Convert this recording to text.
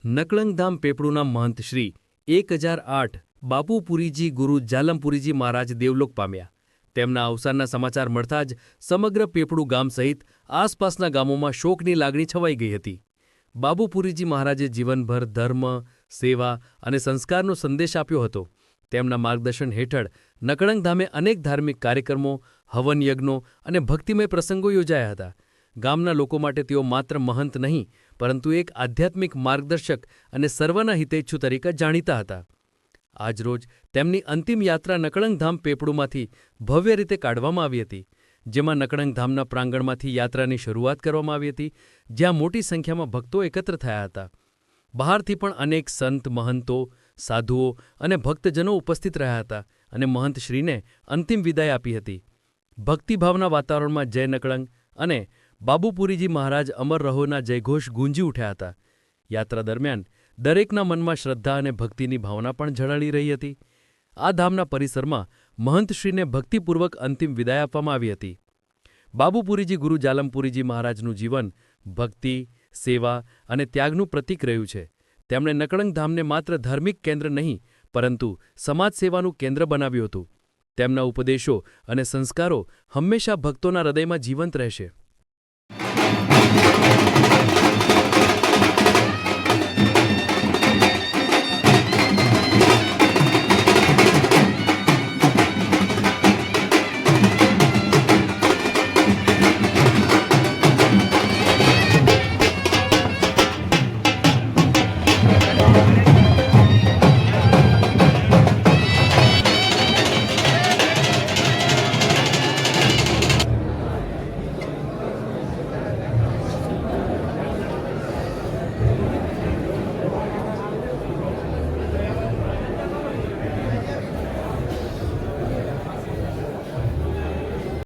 નકળંગધામ પેપળુના મહંત શ્રી 1008 બાપુપુરીજી ગુરુ જાલમપુરીજી મહારાજ દેવલોક પામ્યા. તેમના અવસાનના સમાચાર મળતા જ સમગ્ર પેપળુ ગામ સહિત આસપાસના ગામોમાં શોકની લાગણી છવાઈ ગઈ હતી. બાબુપુરીજી મહારાજે જીવનભર ધર્મ, સેવા અને સંસ્કારનો સંદેશ આપ્યો હતો. તેમના માર્ગદર્શન હેઠળ નકળંગધામે અનેક ધાર્મિક કાર્યક્રમો, હવન યજ્ઞો અને ભક્તિમય પ્રસંગો યોજાયા હતા. ગામના લોકો માટે તેઓ માત્ર મહંત નહીં, પરંતુ એક આધ્યાત્મિક માર્ગદર્શક અને સર્વના હિતેચ્છુ તરીકે જાણીતા હતા. આજરોજ તેમની અંતિમ યાત્રા નકળંગધામ પેપળુમાંથી ભવ્ય રીતે કાઢવામાં આવી હતી, જેમાં નકળંગધામના પ્રાંગણમાંથી યાત્રાની શરૂઆત કરવામાં આવી હતી, જ્યાં મોટી સંખ્યામાં ભક્તો એકત્ર થયા હતા. બહારથી પણ અનેક સંત, મહંતો, સાધુઓ અને ભક્તજનો ઉપસ્થિત રહ્યા હતા અને મહંતશ્રીને અંતિમ વિદાય આપી હતી. ભક્તિભાવના વાતાવરણમાં જય નકળંગ અને બાબુપુરીજી મહારાજ અમર રહોના જયઘોષ ગુંજી ઉઠ્યા હતા. યાત્રા દરમિયાન દરેકના મનમાં શ્રદ્ધા અને ભક્તિની ભાવના પણ ઝળહળી રહી હતી. આ ધામના પરિસરમાં મહંતશ્રીને ભક્તિપૂર્વક અંતિમ વિદાય આપવામાં આવી હતી. બાબુપુરીજી ગુરુ જાલમપુરીજી મહારાજનું જીવન ભક્તિ, સેવા અને ત્યાગનું પ્રતીક રહ્યું છે. તેમણે નકળંગધામને માત્ર ધાર્મિક કેન્દ્ર નહીં, પરંતુ સમાજ સેવાનું કેન્દ્ર બનાવ્યું હતું. તેમના ઉપદેશો અને સંસ્કારો હંમેશા ભક્તોના હૃદયમાં જીવંત રહેશે.